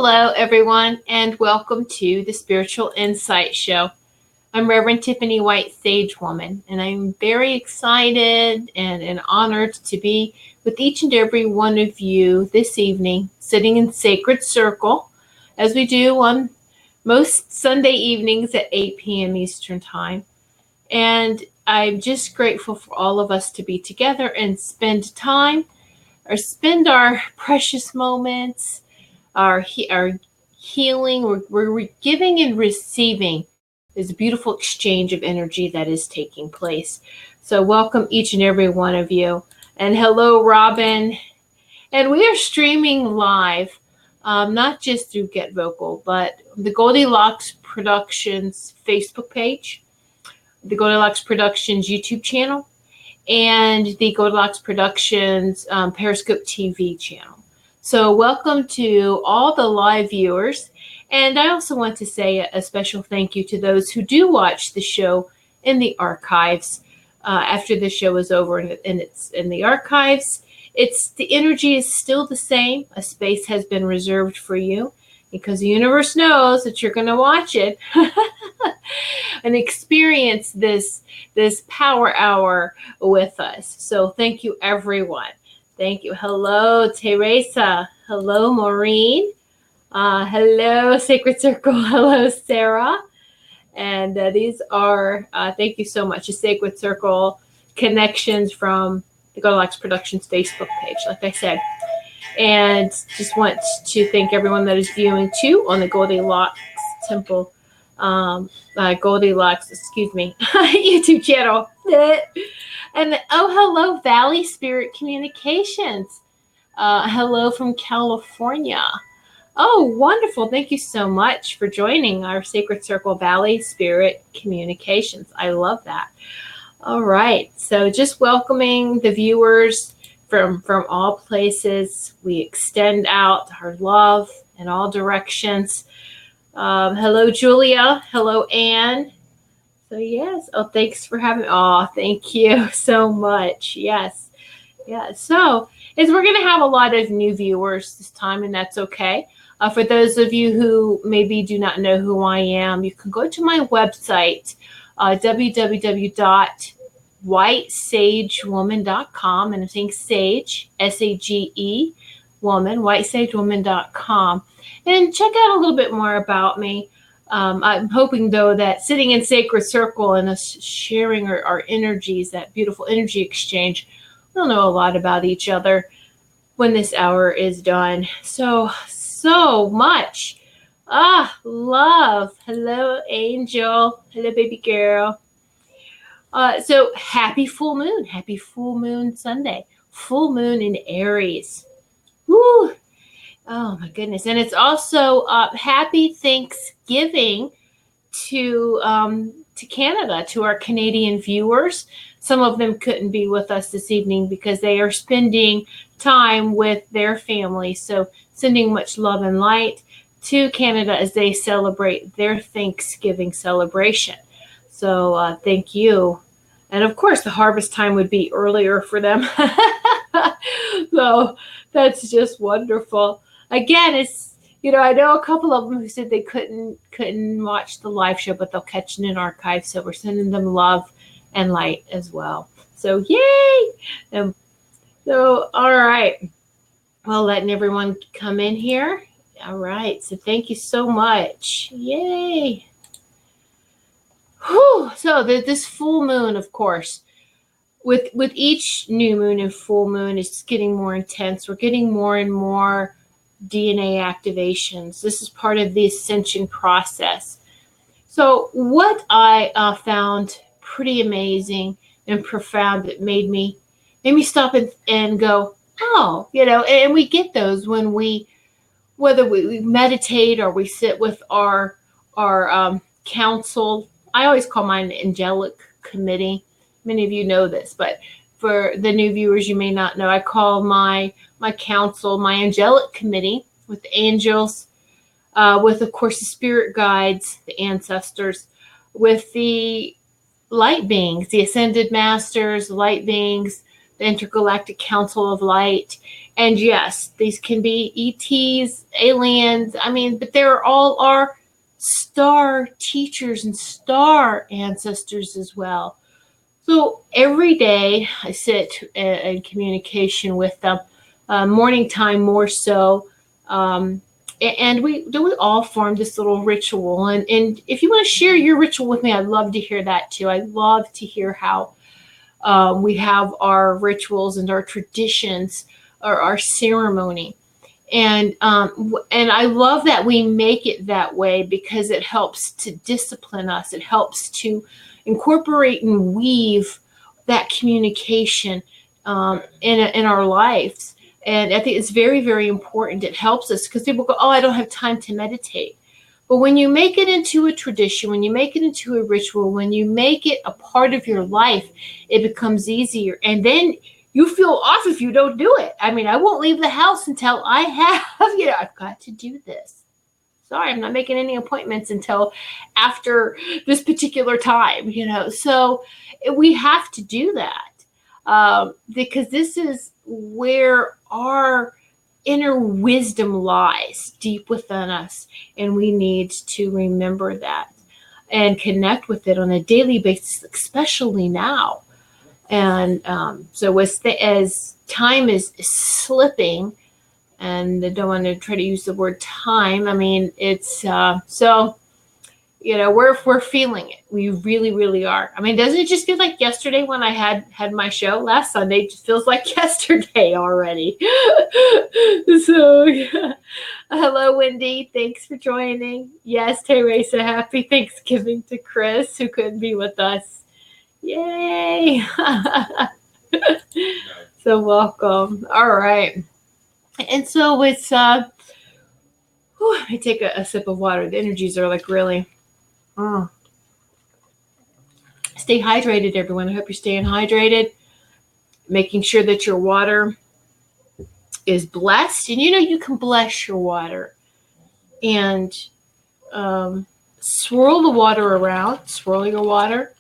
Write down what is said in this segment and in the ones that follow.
Hello, everyone, and welcome to the Spiritual Insight Show. I'm Reverend Tiffany White Sage Woman, and I'm very excited and honored to be with each and every one of you this evening, sitting in sacred circle, as we do on most Sunday evenings at 8 p.m. Eastern Time. And I'm just grateful for all of us to be together and spend our precious moments, our healing. We're giving and receiving. There's a beautiful exchange of energy that is taking place. So welcome each and every one of you. And hello, Robin. And we are streaming live, not just through Get Vocal, but the Goldylocks Productions Facebook page, the Goldylocks Productions YouTube channel, and the Goldylocks Productions Periscope TV channel. So welcome to all the live viewers. And I also want to say a special thank you to those who do watch the show in the archives after the show is over and it's in the archives. The energy is still the same. A space has been reserved for you because the universe knows that you're going to watch it and experience this power hour with us. So thank you, everyone. Thank you. Hello, Teresa. Hello, Maureen. Hello, Sacred Circle. Hello, Sarah. And these are, thank you so much, the Sacred Circle connections from the Goldylocks Productions Facebook page, like I said. And just want to thank everyone that is viewing too on the Goldylocks Temple, Goldylocks, YouTube channel. And hello, Valley Spirit Communications. Hello from California. Oh, wonderful. Thank you so much for joining our Sacred Circle Valley Spirit Communications. I love that. All right. So just welcoming the viewers from all places. We extend out our love in all directions. Hello, Julia. Hello, Anne. So yes. Oh, thanks for having me. Oh, thank you so much. Yes. Yeah. So we're going to have a lot of new viewers this time, and that's okay. For those of you who maybe do not know who I am, you can go to my website, www.whitesagewoman.com. And I'm saying sage, S-A-G-E, woman, whitesagewoman.com. And check out a little bit more about me. I'm hoping, though, that sitting in sacred circle and us sharing our energies, that beautiful energy exchange, we'll know a lot about each other when this hour is done. So much. Love. Hello, Angel. Hello, baby girl. So happy full moon. Happy full moon Sunday. Full moon in Aries. Woo. Oh, my goodness. And it's also happy Thanksgiving to Canada, to our Canadian viewers. Some of them couldn't be with us this evening because they are spending time with their family. So sending much love and light to Canada as they celebrate their Thanksgiving celebration. So thank you. And of course, the harvest time would be earlier for them. So that's just wonderful. Again, it's, I know a couple of them who said they couldn't watch the live show, but they'll catch it in archive. So we're sending them love and light as well. So yay! So all right. Well, letting everyone come in here. All right. So thank you so much. Yay. Whew. So this full moon, of course, with each new moon and full moon, it's getting more intense. We're getting more and more DNA activations. This is part of the ascension process. So what I found pretty amazing and profound that made me stop and go, oh, and we get those when whether we meditate or we sit with our council. I always call mine an angelic committee. Many of you know this, but for the new viewers, you may not know. I call my council my angelic committee with the angels, with, of course, the spirit guides, the ancestors, with the light beings, the ascended masters, light beings, the Intergalactic Council of Light. And yes, these can be ETs, aliens. I mean, but they're all our star teachers and star ancestors as well. So every day I sit in communication with them, morning time more so. And we all form this little ritual. And if you want to share your ritual with me, I'd love to hear that too. I'd love to hear how we have our rituals and our traditions or our ceremony. And I love that we make it that way because it helps to discipline us. It helps to incorporate and weave that communication in our lives. And I think it's very, very important. It helps us because people go, oh, I don't have time to meditate. But when you make it into a tradition, when you make it into a ritual, when you make it a part of your life, it becomes easier. And then you feel off if you don't do it. I mean, I won't leave the house until I have, I've got to do this. Sorry, I'm not making any appointments until after this particular time, So we have to do that because this is where our inner wisdom lies deep within us. And we need to remember that and connect with it on a daily basis, especially now. And so as time is slipping, and I don't want to try to use the word time. I mean, it's we're feeling it. We really, really are. I mean, doesn't it just feel like yesterday when I had my show last Sunday? It just feels like yesterday already. So, yeah. Hello, Wendy. Thanks for joining. Yes, Teresa, happy Thanksgiving to Chris, who couldn't be with us. Yay. So welcome. All right. And so it's, let me take a sip of water. The energies are like really, Stay hydrated, everyone. I hope you're staying hydrated, making sure that your water is blessed. And you can bless your water and swirl the water around, swirl your water.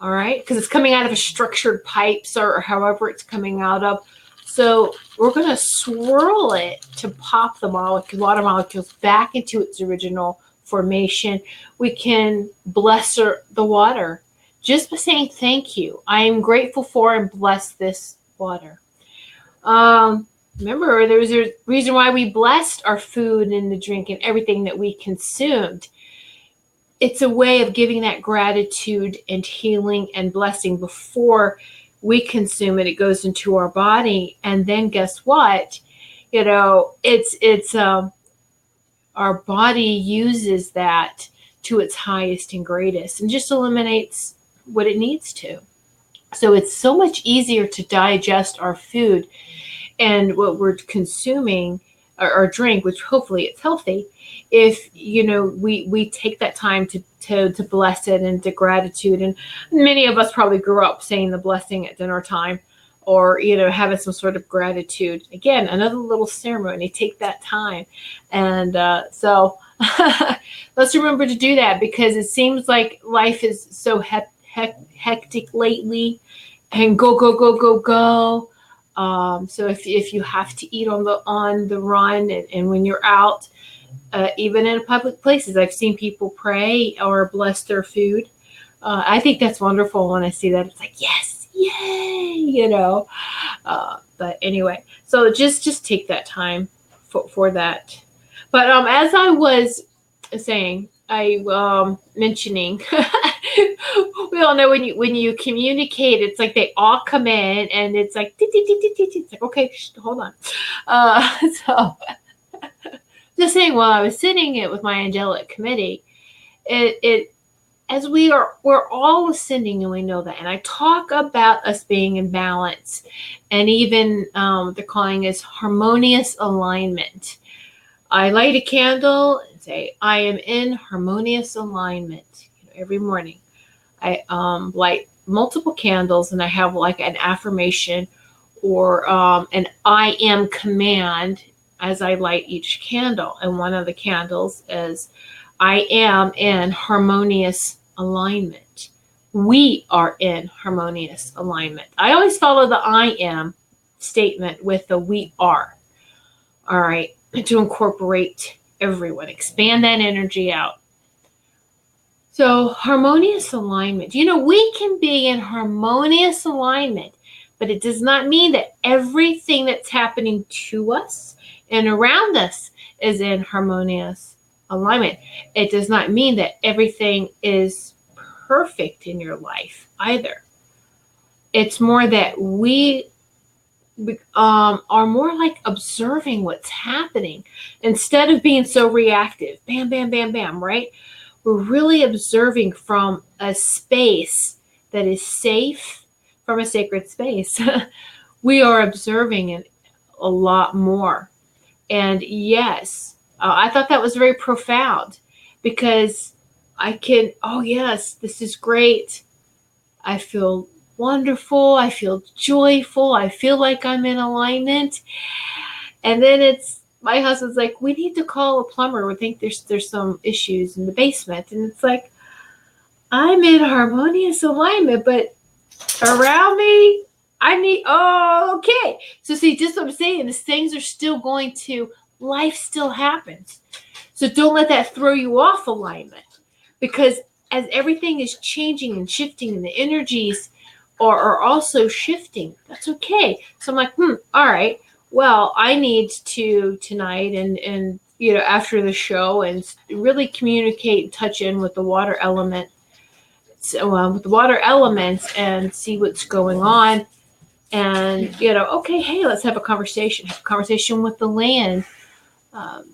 All right, because it's coming out of a structured pipes or however it's coming out of. So we're going to swirl it to pop the water molecules back into its original formation. We can bless the water just by saying thank you. I am grateful for and bless this water. Remember, there was a reason why we blessed our food and the drink and everything that we consumed. It's a way of giving that gratitude and healing and blessing before we consume it. It goes into our body. And then guess what? It's our body uses that to its highest and greatest and just eliminates what it needs to. So it's so much easier to digest our food and what we're consuming or drink, which hopefully it's healthy, if we take that time to bless it and to gratitude. And many of us probably grew up saying the blessing at dinner time or having some sort of gratitude. Again, another little ceremony. Take that time. And so let's remember to do that, because it seems like life is so hectic lately and go. So if you have to eat on the run and when you're out, even in public places, I've seen people pray or bless their food. I think that's wonderful when I see that. It's like, yes, yay, but anyway, so just take that time for that. But as I was saying, mentioning, we all know when you communicate, it's like they all come in and it's like, it's like, okay, hold on. So just saying, while I was sitting it with my angelic committee, as we're all ascending, and we know that. And I talk about us being in balance, and even they're calling it harmonious alignment. I light a candle and say, I am in harmonious alignment. Every morning I light multiple candles, and I have like an affirmation or an I am command as I light each candle. And one of the candles is, I am in harmonious alignment. we are in harmonious alignment. I always follow the I am statement with the we are. All right, to incorporate everyone, expand that energy out. So harmonious alignment. We can be in harmonious alignment, but it does not mean that everything that's happening to us and around us is in harmonious alignment. It does not mean that everything is perfect in your life either. It's more that we are more like observing what's happening instead of being so reactive. Bam, bam, bam, bam, right? We're really observing from a space that is safe, from a sacred space. We are observing it a lot more. And yes, I thought that was very profound because oh yes, this is great. I feel wonderful. I feel joyful. I feel like I'm in alignment. And then my husband's like, we need to call a plumber. We think there's some issues in the basement. And it's like, I'm in harmonious alignment, but around me, okay. So see, just what I'm saying is things are still life still happens. So don't let that throw you off alignment, because as everything is changing and shifting and the energies are also shifting, that's okay. So I'm like, all right, well, I need to tonight and after the show and really communicate and touch in with the water element. So, with the water elements and see what's going on. And, okay, hey, let's have a conversation. Have a conversation with the land.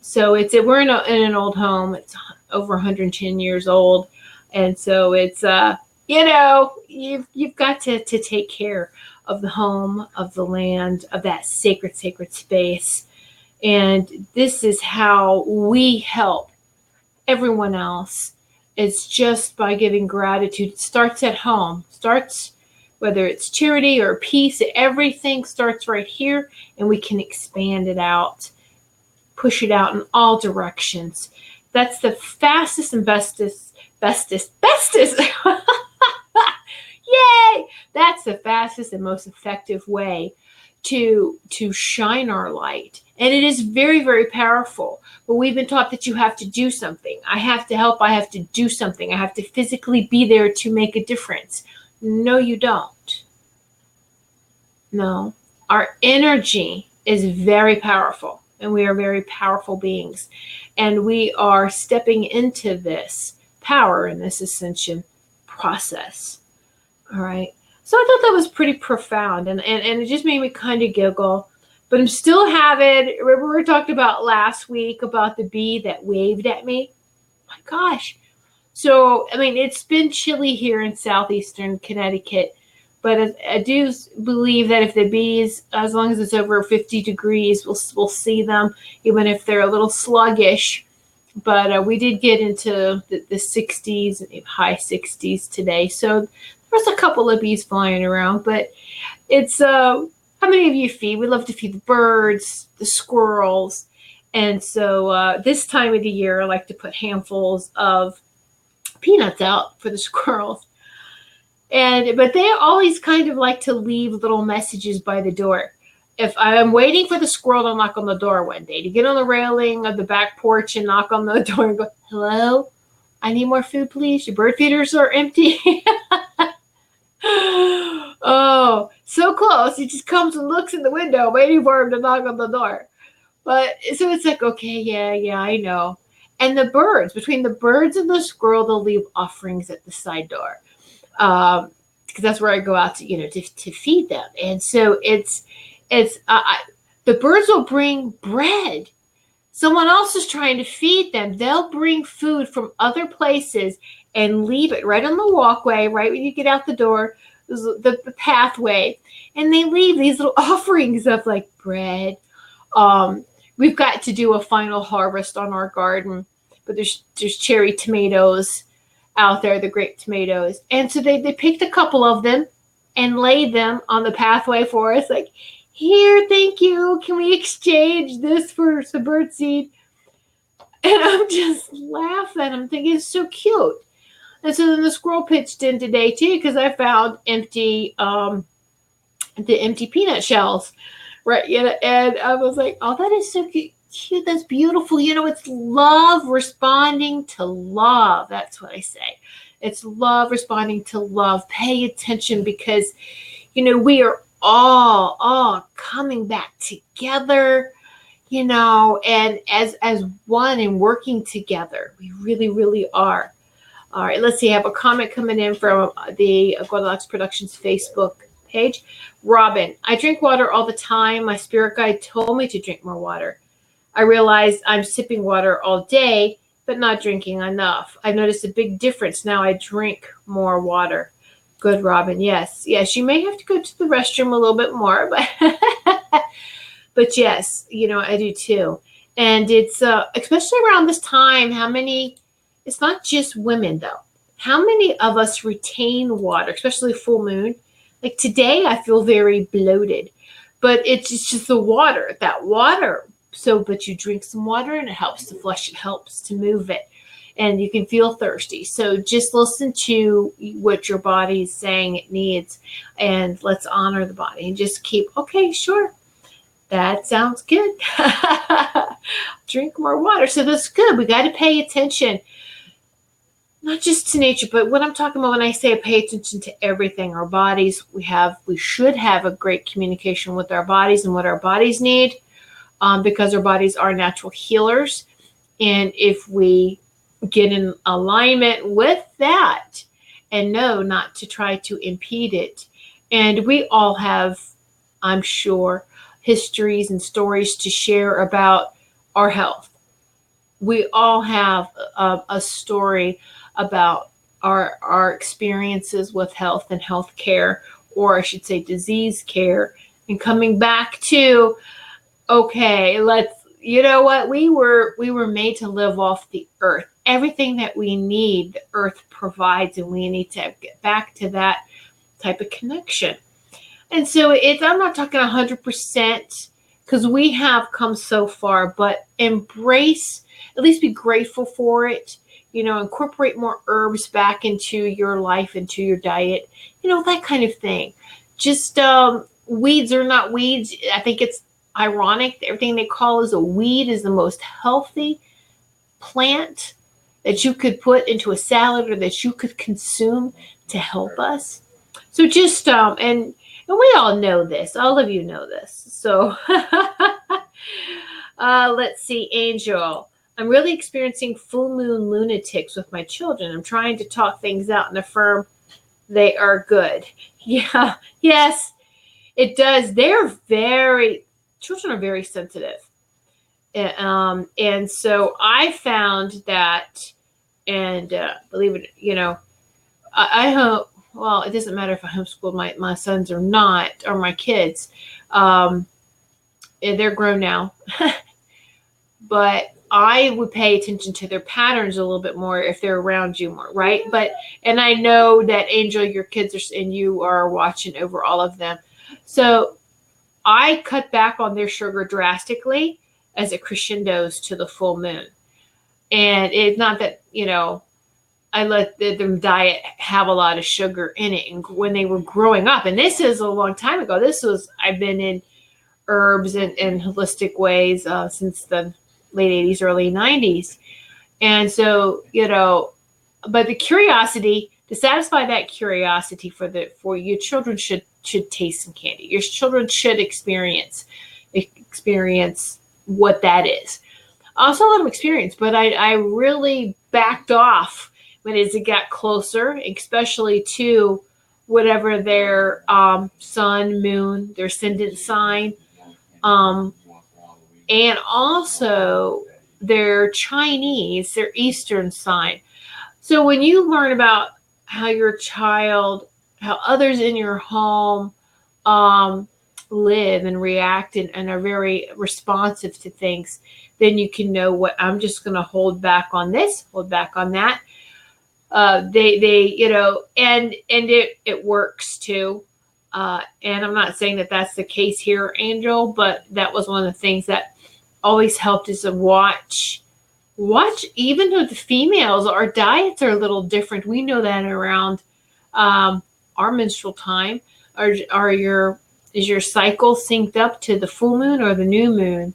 So we're in an old home. It's over 110 years old. And so it's, you've got to take care of the home, of the land, of that sacred space. And this is how we help everyone else. It's just by giving gratitude. It starts at home. Whether it's charity or peace, everything starts right here, and we can expand it out, push it out in all directions. That's the fastest and bestest. Yay! That's the fastest and most effective way to shine our light. And it is very, very powerful. But we've been taught that you have to do something. I have to help. I have to do something. I have to physically be there to make a difference. No, you don't. No. Our energy is very powerful, and we are very powerful beings. And we are stepping into this power in this ascension process. All right. So I thought that was pretty profound, and it just made me kind of giggle. But I'm still having, remember we talked about last week about the bee that waved at me? My gosh. So, it's been chilly here in southeastern Connecticut, but I do believe that if the bees, as long as it's over 50 degrees, we'll see them, even if they're a little sluggish. But we did get into the 60s, high 60s today. So there's a couple of bees flying around, but it's, how many of you feed? We love to feed the birds, the squirrels. And so this time of the year, I like to put handfuls of peanuts out for the squirrels. But they always kind of like to leave little messages by the door. If I'm waiting for the squirrel to knock on the door one day, to get on the railing of the back porch and knock on the door and go, hello, I need more food, please. Your bird feeders are empty. Oh, so close. He just comes and looks in the window waiting for him to knock on the door. But so it's like, okay, yeah, I know. And the birds, between the birds and the squirrel, they'll leave offerings at the side door. Because that's where I go out to feed them. And so the birds will bring bread. Someone else is trying to feed them. They'll bring food from other places and leave it right on the walkway, right when you get out the door, the pathway. And they leave these little offerings of like bread. We've got to do a final harvest on our garden, but there's cherry tomatoes out there, the grape tomatoes. And so they picked a couple of them and laid them on the pathway for us. Like, here, thank you. Can we exchange this for some bird seed? And I'm just laughing. I'm thinking it's so cute. And so then the squirrel pitched in today too, because I found the empty peanut shells, right? And I was like, oh, that is so cute. That's beautiful. It's love responding to love. That's what I say. It's love responding to love. Pay attention, because, we are all coming back together, and as one and working together. We really, really are. All right, let's see. I have a comment coming in from the Goldylocks Productions Facebook page. Robin, I drink water all the time. My spirit guide told me to drink more water. I realized I'm sipping water all day, but not drinking enough. I noticed a big difference. Now I drink more water. Good, Robin. Yes. You may have to go to the restroom a little bit more, but yes, I do too. And it's especially around this time, it's not just women though. How many of us retain water, especially full moon? Like today, I feel very bloated, but it's just the water, that water. So, but you drink some water and it helps to flush, it helps to move it, and you can feel thirsty. So just listen to what your body is saying it needs, and let's honor the body and just keep, okay, sure. That sounds good. Drink more water. So that's good. We got to pay attention, not just to nature, but what I'm talking about when I say pay attention to everything. Our bodies, we should have a great communication with our bodies and what our bodies need, because our bodies are natural healers. And if we get in alignment with that and know not to try to impede it, and we all have, I'm sure, histories and stories to share about our health. We all have a story about our experiences with health and health care, or I should say disease care, and coming back to, okay, you know what? We were made to live off the earth. Everything that we need, the earth provides, and we need to get back to that type of connection. And so I'm not talking 100%, because we have come so far, but embrace, at least be grateful for it. Incorporate more herbs back into your life, into your diet, that kind of thing. Just weeds are not weeds. I think it's ironic that everything they call as a weed is the most healthy plant that you could put into a salad or that you could consume to help us. So just, and we all know this. All of you know this. So let's see, Angel. I'm really experiencing full moon lunatics with my children. I'm trying to talk things out and affirm they are good. Yeah, yes, it does. Children are very sensitive. And so I found that, and believe it, I hope, well, it doesn't matter if I homeschooled my sons or not, or my kids. They're grown now. But I would pay attention to their patterns a little bit more if they're around you more, right? And I know that, Angel, your kids and you are watching over all of them. So I cut back on their sugar drastically as it crescendos to the full moon. And it's not that, I let them diet have a lot of sugar in it. And when they were growing up, and this is a long time ago, I've been in herbs and holistic ways since the late 80s, early 90s. And so, but the curiosity, to satisfy that curiosity for your children should taste some candy. Your children should experience what that is. I also let them experience, but I really backed off when it got closer, especially to whatever their sun, moon, their ascendant sign, and also their Chinese, their Eastern sign. So when you learn about how others in your home live and react and are very responsive to things, then you can know what I'm just going to hold back on this, hold back on that. And it works too. And I'm not saying that that's the case here, Angel, but that was one of the things that always helped is to watch watch, even though the females, our diets are a little different. We know that around our menstrual time. Is your cycle synced up to the full moon or the new moon?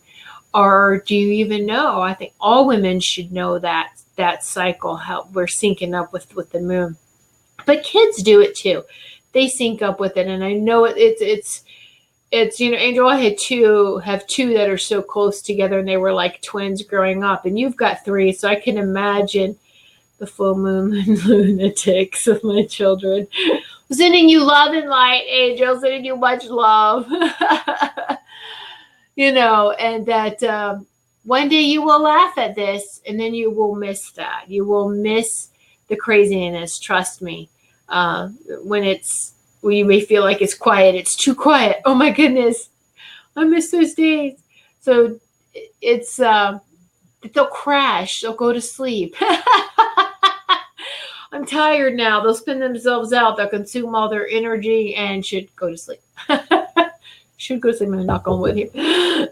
Or do you even know? I think all women should know that cycle, how we're syncing up with the moon. But kids do it too. They sync up with it. And I know it's Angel, I had two that are so close together, and they were like twins growing up, and you've got 3. So I can imagine the full moon lunatics of my children. Sending you love and light, Angel, sending you much love. And that one day you will laugh at this, and then you will miss that. You will miss the craziness, trust me. When you may feel like it's quiet, it's too quiet. Oh my goodness, I miss those days. So they'll crash, they'll go to sleep. I'm tired now. They'll spin themselves out. They'll consume all their energy and should go to sleep. Should go to sleep. I'm going to knock on wood here.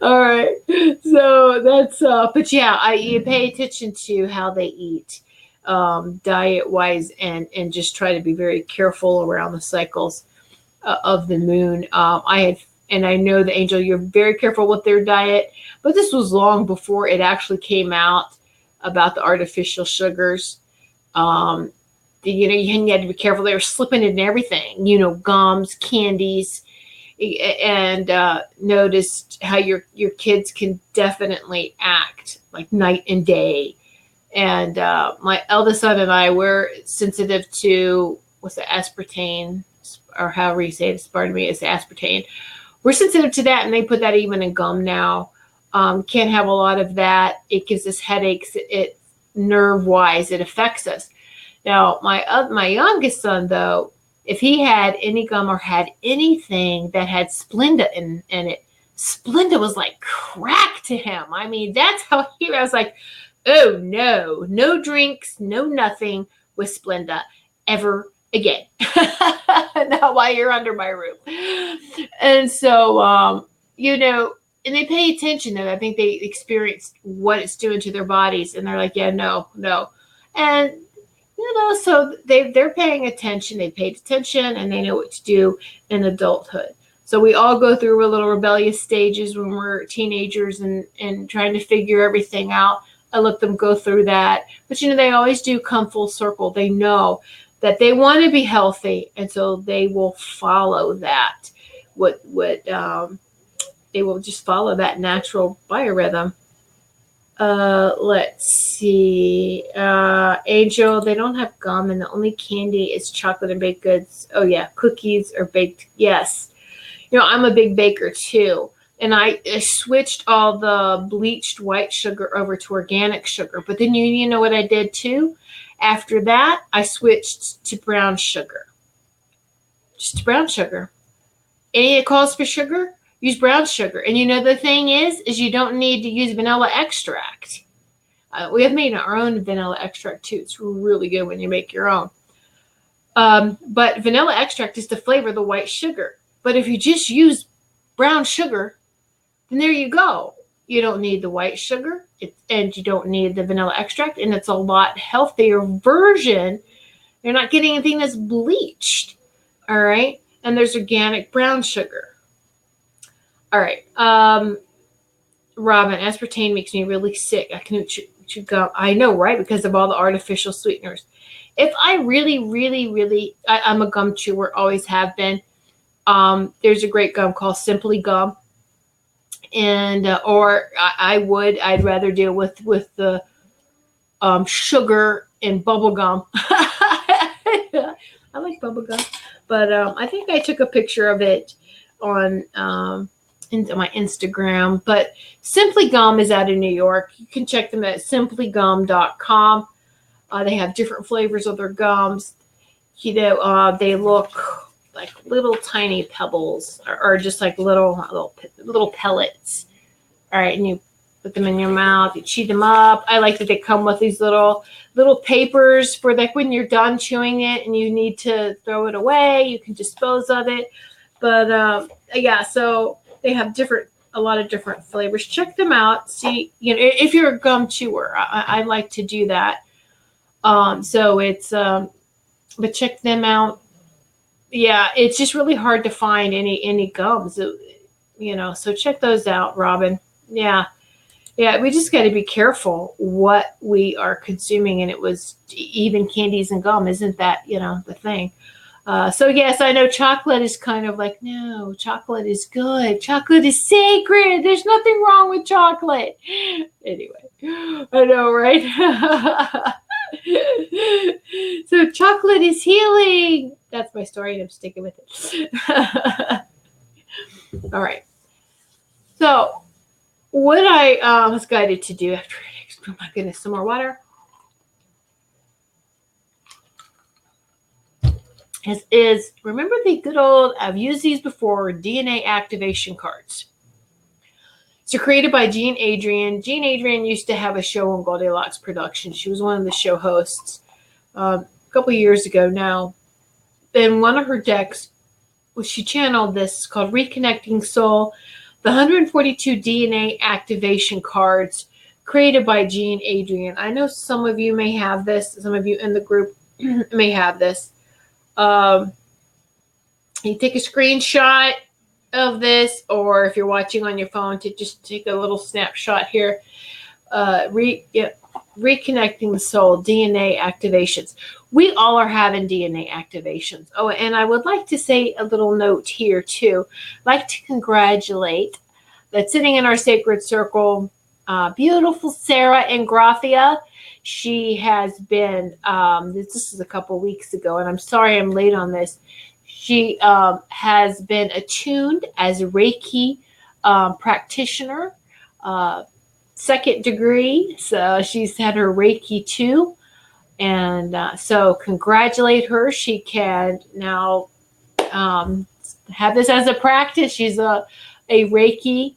All right. So that's, but yeah, you pay attention to how they eat, diet-wise, and just try to be very careful around the cycles of the moon. I know the Angel, you're very careful with their diet, but this was long before it actually came out about the artificial sugars. You had to be careful. They were slipping in everything, gums, candies, and noticed how your kids can definitely act like night and day. And my eldest son and I were sensitive to, what's the aspartame, or however you say it, pardon me, it's aspartame. We're sensitive to that, and they put that even in gum now. Can't have a lot of that. It gives us headaches. It nerve-wise, it affects us. Now, my youngest son, though, if he had any gum or had anything that had Splenda in it, Splenda was like crack to him. I mean, that's how I was like, oh no drinks, no nothing with Splenda ever again. Not while you're under my roof. And so, and they pay attention, and I think they experience what it's doing to their bodies, and they're like, yeah, no. And so they're paying attention. They paid attention, and they know what to do in adulthood. So we all go through a little rebellious stages when we're teenagers and trying to figure everything out. I let them go through that. But, they always do come full circle. They know that they want to be healthy, and so they will follow that. They will just follow that natural biorhythm. Let's see. Angel, they don't have gum, and the only candy is chocolate and baked goods. Oh yeah, cookies or baked. Yes. I'm a big baker too. And I switched all the bleached white sugar over to organic sugar. But then you know what I did too? After that, I switched to brown sugar. Just brown sugar. Any calls for sugar? Use brown sugar. And the thing is you don't need to use vanilla extract. We have made our own vanilla extract too. It's really good when you make your own. But vanilla extract is to flavor the white sugar. But if you just use brown sugar, then there you go. You don't need the white sugar, and you don't need the vanilla extract, and it's a lot healthier version. You're not getting anything that's bleached. All right. And there's organic brown sugar. All right. Robin, aspartame makes me really sick. I can chew gum. I know, right? Because of all the artificial sweeteners. If I really, really, really, I'm a gum chewer, always have been. There's a great gum called Simply Gum. And, I'd rather deal with the sugar and bubble gum. I like bubble gum. But I think I took a picture of it on into my Instagram. But Simply Gum is out of New York. You can check them at simplygum.com. They have different flavors of their gums. They look like little tiny pebbles, or just like little pellets. All right, and you put them in your mouth. You chew them up. I like that they come with these little papers for like when you're done chewing it and you need to throw it away, you can dispose of it. But yeah, so they have different a lot of different flavors. Check them out. See, if you're a gum chewer, I like to do that. So it's, but check them out. Yeah, it's just really hard to find any gums, so check those out, Robin. Yeah. Yeah, we just got to be careful what we are consuming. And it was even candies and gum. Isn't that, the thing? So yes, I know chocolate is kind of like, no, chocolate is good. Chocolate is sacred. There's nothing wrong with chocolate. Anyway, I know, right? So chocolate is healing. That's my story, and I'm sticking with it. All right. So what I was guided to do after, oh my goodness, some more water, is remember the good old, I've used these before, DNA activation cards. So created by Jean Adrian. Jean Adrian used to have a show on Goldylocks Production. She was one of the show hosts a couple of years ago now. In one of her decks, she channeled this called Reconnecting Soul, the 142 DNA activation cards created by Jean Adrian. I know some of you may have this. Some of you in the group may have this. You take a screenshot of this, or if you're watching on your phone, to just take a little snapshot here. Reconnecting the soul, DNA activations. We all are having DNA activations. Oh, and I would like to say a little note here too. I'd like to congratulate that sitting in our sacred circle, beautiful Sarah Ingracia. She has been, this is a couple weeks ago, and I'm sorry I'm late on this. She has been attuned as a Reiki practitioner, second degree. So she's had her Reiki 2. And so congratulate her. She can now have this as a practice. She's a Reiki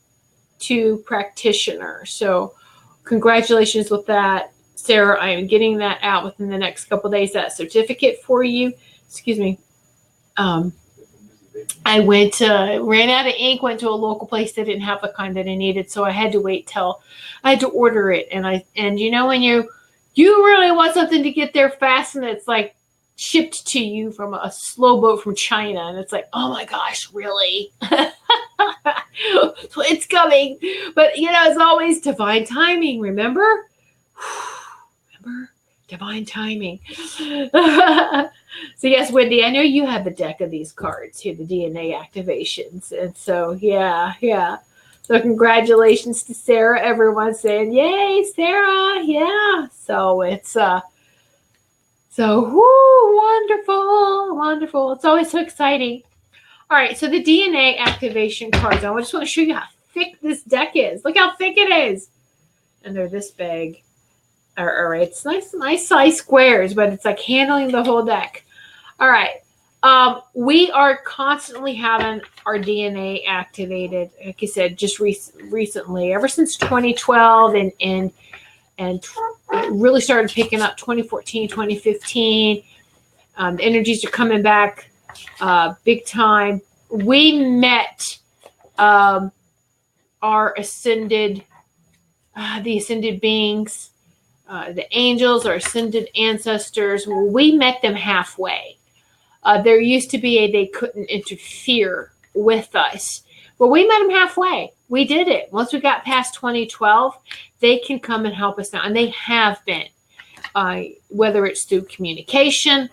2 practitioner. So congratulations with that, Sarah. I am getting that out within the next couple of days, that certificate for you. Excuse me. I ran out of ink, went to a local place that didn't have the kind that I needed. So I had to wait till I had to order it. And when you really want something to get there fast, and it's like shipped to you from a slow boat from China. And it's like, oh my gosh, really? So it's coming. But, it's always divine timing. Remember? Remember? Divine timing. So yes, Wendy, I know you have the deck of these cards here, the DNA activations. And so, yeah. So congratulations to Sarah. Everyone's saying, yay, Sarah. Yeah. So it's, wonderful. It's always so exciting. All right. So the DNA activation cards, I just want to show you how thick this deck is. Look how thick it is. And they're this big. All right. It's nice size squares, but it's like handling the whole deck. All right. We are constantly having our DNA activated, like I said, just recently, ever since 2012, and it really started picking up 2014, 2015. The energies are coming back big time. We met our the ascended beings, the angels, our ascended ancestors. We met them halfway. There used to be they couldn't interfere with us. But we met them halfway. We did it. Once we got past 2012, they can come and help us now. And they have been. Whether it's through communicating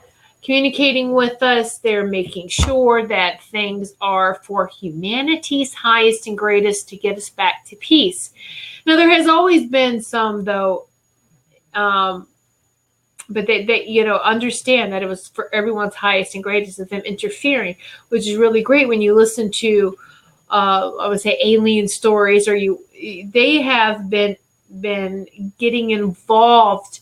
with us, they're making sure that things are for humanity's highest and greatest to get us back to peace. Now, there has always been some, though, but they understand that it was for everyone's highest and greatest of them interfering, which is really great when you listen to, I would say, alien stories, or they have been getting involved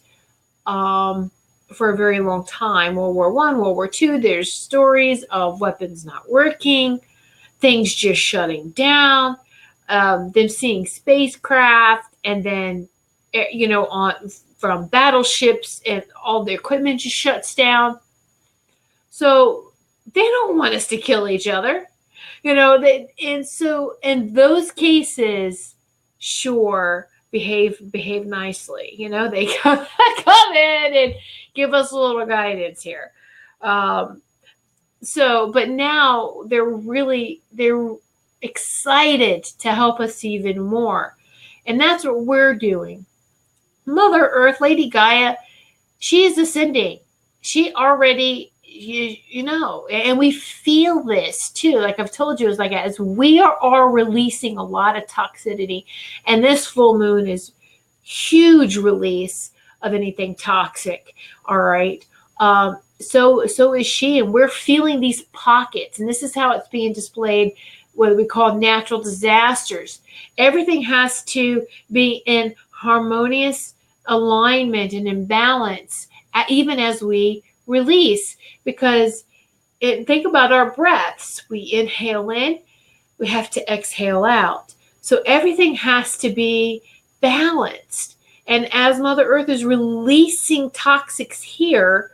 for a very long time. World War I, World War II, there's stories of weapons not working, things just shutting down, them seeing spacecraft, and then, from battleships, and all the equipment just shuts down. So they don't want us to kill each other. And so in those cases, sure, behave nicely. They come in and give us a little guidance here. But now they're excited to help us even more. And that's what we're doing. Mother Earth, Lady Gaia, she is ascending. She already, and we feel this too. Like I've told you, it's like as we are releasing a lot of toxicity, and this full moon is huge release of anything toxic. All right. So is she, and we're feeling these pockets, and this is how it's being displayed, what we call natural disasters. Everything has to be in harmonious alignment and in balance, even as we release, because think about our breaths. We inhale in, we have to exhale out. So everything has to be balanced. And as Mother Earth is releasing toxics here,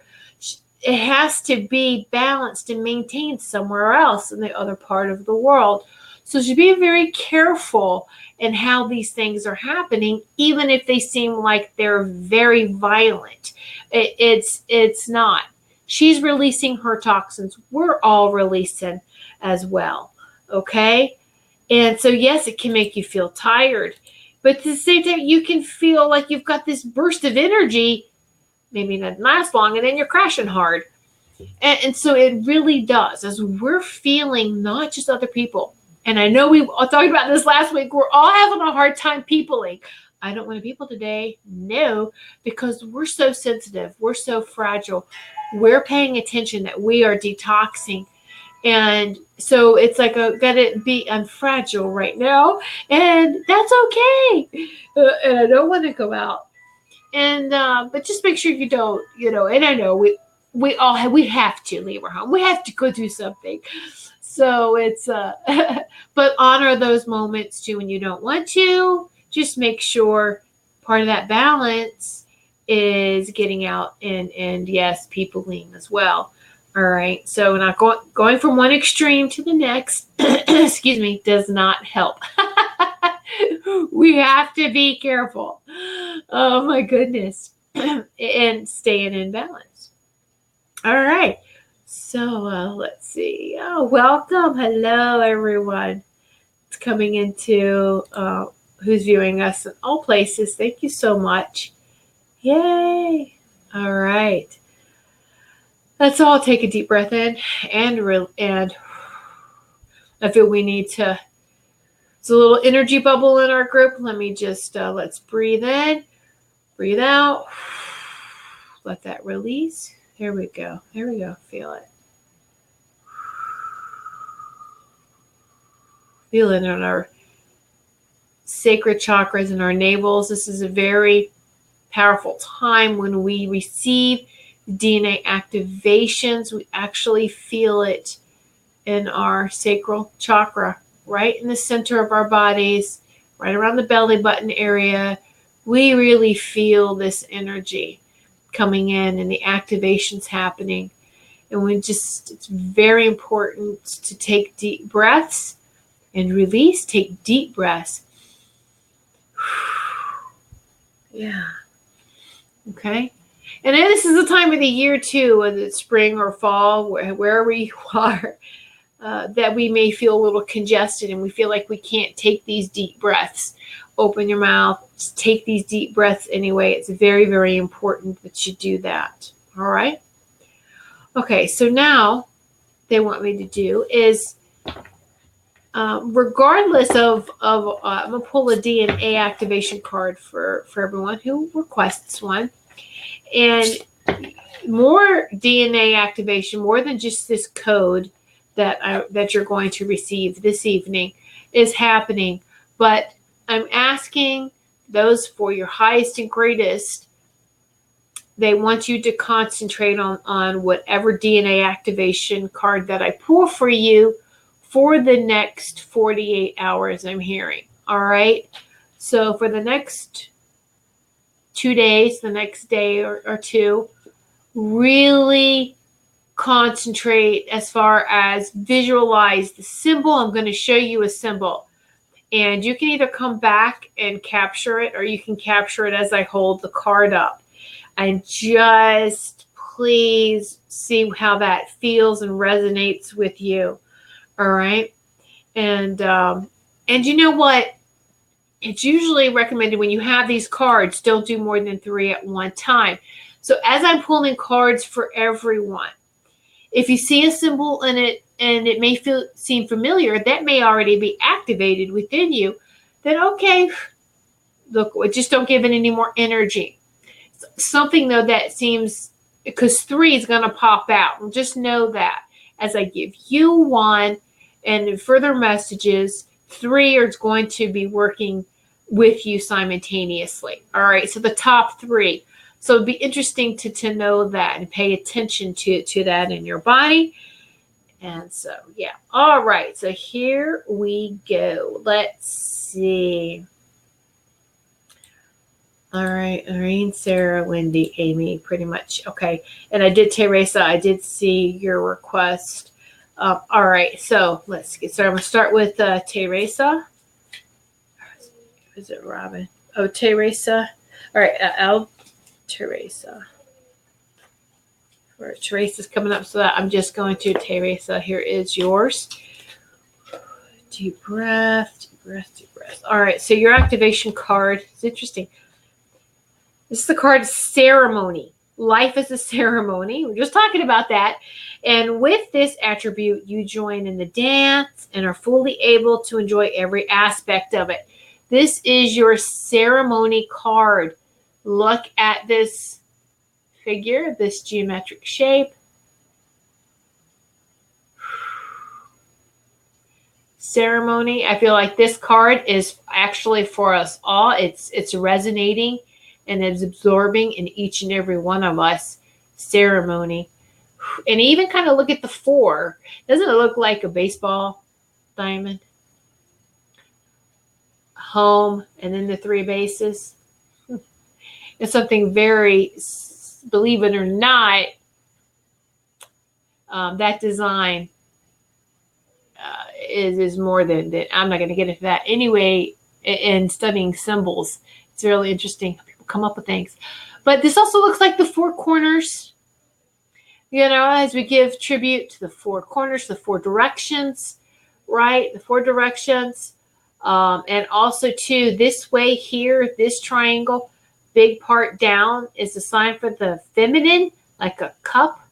it has to be balanced and maintained somewhere else in the other part of the world. So she's being very careful in how these things are happening, even if they seem like they're very violent. It's not. She's releasing her toxins. We're all releasing as well. Okay? And so, yes, it can make you feel tired. But at the same time, you can feel like you've got this burst of energy, maybe not last long, and then you're crashing hard. And so it really does. As we're feeling not just other people, and I know we talked about this last week, we're all having a hard time peopling. I don't want to people today. No, because we're so sensitive. We're so fragile. We're paying attention that we are detoxing. And so it's like, I'm fragile right now, and that's okay. And I don't want to go out. And but just make sure you don't, and I know we have to leave our home. We have to go do something. So it's but honor those moments too when you don't want to. Just make sure part of that balance is getting out and yes, peopling as well. All right. So not going from one extreme to the next, excuse me, does not help. We have to be careful. Oh my goodness. And staying in balance. All right. So let's see. Oh, welcome. Hello, everyone. It's coming into who's viewing us in all places. Thank you so much. Yay. All right. Let's all take a deep breath in and I feel we need to. It's a little energy bubble in our group. Let me just let's breathe in, breathe out. Let that release. There we go. There we go. Feel it. Feel it in our sacred chakras and our navels. This is a very powerful time when we receive DNA activations. We actually feel it in our sacral chakra, right in the center of our bodies, right around the belly button area. We really feel this energy coming in and the activations happening. And it's very important to take deep breaths and release. Take deep breaths. Yeah. Okay. And then this is the time of the year too, whether it's spring or fall, wherever you are, that we may feel a little congested and we feel like we can't take these deep breaths. Open your mouth, just take these deep breaths anyway. It's very, very important that you do that. All right. Okay. So now they want me to do is, regardless of I'm going to pull a DNA activation card for everyone who requests one. And more DNA activation, more than just this code that you're going to receive this evening is happening. But I'm asking those for your highest and greatest. They want you to concentrate on whatever DNA activation card that I pull for you for the next 48 hours, I'm hearing. All right. So for the next 2 days, the next day or two, really concentrate as far as visualize the symbol. I'm going to show you a symbol. And you can either come back and capture it, or you can capture it as I hold the card up. And just please see how that feels and resonates with you. All right. And you know what? It's usually recommended when you have these cards, don't do more than 3 at one time. So as I'm pulling cards for everyone, if you see a symbol in it and it may seem familiar, that may already be activated within you, then okay, look, just don't give it any more energy. Something though that seems, because 3 is going to pop out. Just know that as I give you 1 and further messages, 3 are going to be working with you simultaneously. All right, so the top 3. So it'd be interesting to know that and pay attention to that in your body. And so, yeah. All right, so here we go. Let's see. All right, Irene, Sarah, Wendy, Amy, pretty much. Okay, and I did, Teresa, I did see your request. All right, so let's get started. I'm going to start with Teresa. Is it Robin? Oh, Teresa. All right, Teresa. Teresa's coming up, so that I'm just going to Teresa. Here is yours. Deep breath, deep breath, deep breath. All right, so your activation card is interesting. This is the card Ceremony. Life is a ceremony. We're just talking about that. And with this attribute, you join in the dance and are fully able to enjoy every aspect of it. This is your ceremony card. Look at this figure, this geometric shape. Ceremony. I feel like this card is actually for us all. It's resonating and it's absorbing in each and every one of us. Ceremony. And even kind of look at the 4. Doesn't it look like a baseball diamond? Home, and then the 3 bases. It's something very, believe it or not, that design is more than that. I'm not going to get into that. Anyway, in studying symbols, it's really interesting. People come up with things. But this also looks like the 4 corners. You know, as we give tribute to the 4 corners, the 4 directions, right? The 4 directions. And also, too, this way here, this triangle, big part down is a sign for the feminine, like a cup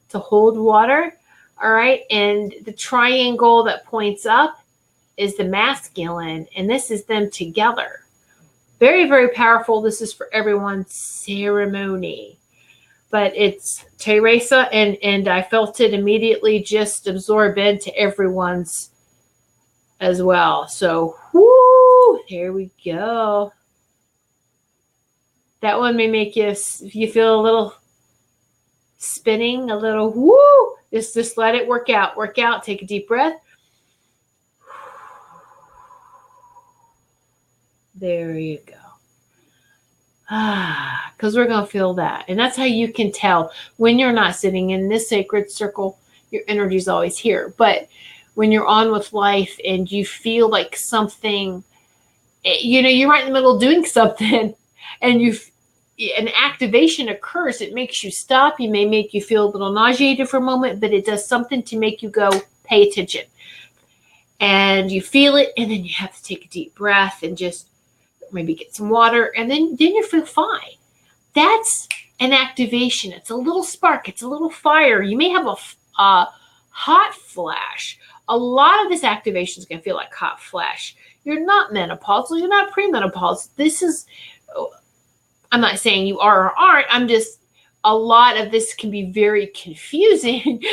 to hold water. All right. And the triangle that points up is the masculine. And this is them together. Very, very powerful. This is for everyone's ceremony. But it's Teresa, and I felt it immediately just absorb into everyone's as well. So, whoo, here we go. That one may make you feel a little spinning, a little whoo. Just let it work out. Work out. Take a deep breath. There you go. Because we're going to feel that. And that's how you can tell when you're not sitting in this sacred circle, your energy is always here. But when you're on with life and you feel like something, you know, you're right in the middle of doing something and an activation occurs, it makes you stop. You may make you feel a little nauseated for a moment, but it does something to make you go, pay attention. And you feel it, and then you have to take a deep breath and just maybe get some water, and then you feel fine. That's an activation. It's a little spark. It's a little fire. You may have a hot flash. A lot of this activation is going to feel like hot flash. You're not menopausal. You're not premenopausal. This is, I'm not saying you are or aren't. I'm just, a lot of this can be very confusing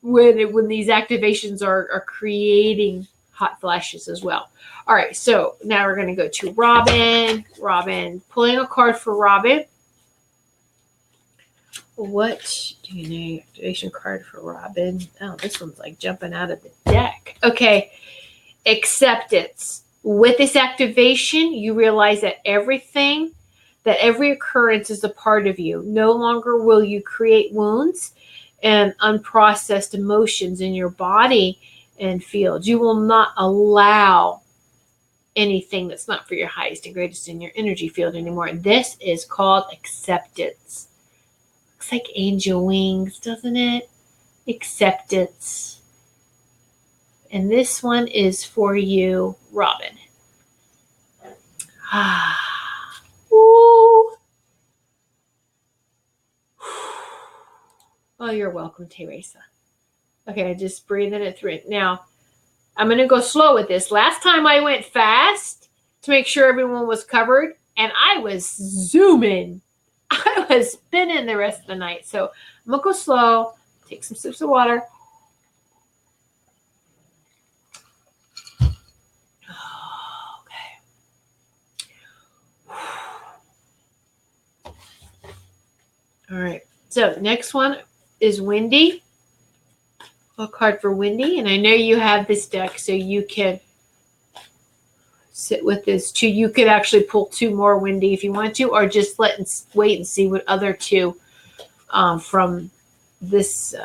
when these activations are creating hot flashes as well. All right, so now we're going to go to Robin. Robin, pulling a card for Robin. What DNA activation card for Robin? Oh, this one's like jumping out of the deck. Okay, acceptance. With this activation, you realize that every occurrence is a part of you. No longer will you create wounds and unprocessed emotions in your body and field. You will not allow anything that's not for your highest and greatest in your energy field anymore. This is called acceptance. Looks like angel wings, doesn't it? Acceptance. And this one is for you, Robin. Woo. Oh, you're welcome, Teresa. Okay, just breathing it through. Now, I'm going to go slow with this. Last time I went fast to make sure everyone was covered, and I was zooming. I was spinning the rest of the night. So I'm going to go slow, take some sips of water. All right. So next one is Wendy. A card for Wendy. And I know you have this deck, so you can sit with this too. You could actually pull two more, Wendy, if you want to, or just wait and see what other two from this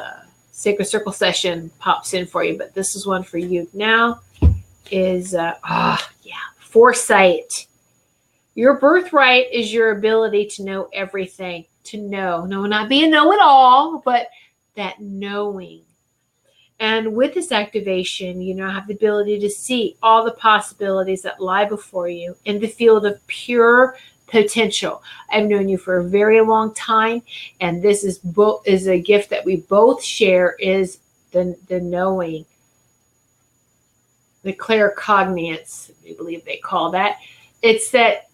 Sacred Circle session pops in for you. But this is one for you now. Is foresight. Your birthright is your ability to know everything. To know. No, not be a know-it-all, but that knowing. And with this activation, you now have the ability to see all the possibilities that lie before you in the field of pure potential. I've known you for a very long time, and this is a gift that we both share, is the knowing, the claircognizance, I believe they call that. It's that